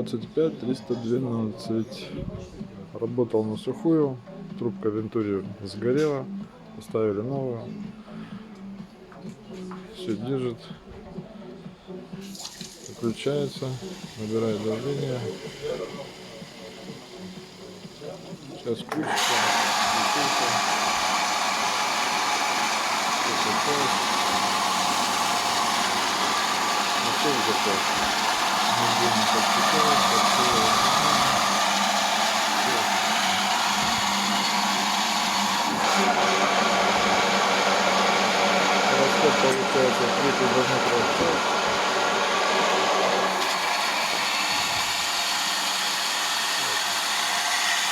25 312. Работал на сухую, трубка вентури сгорела, поставили новую. Все держит, включается, набирает давление. Сейчас включится. Расход получается 3 кубометра в час.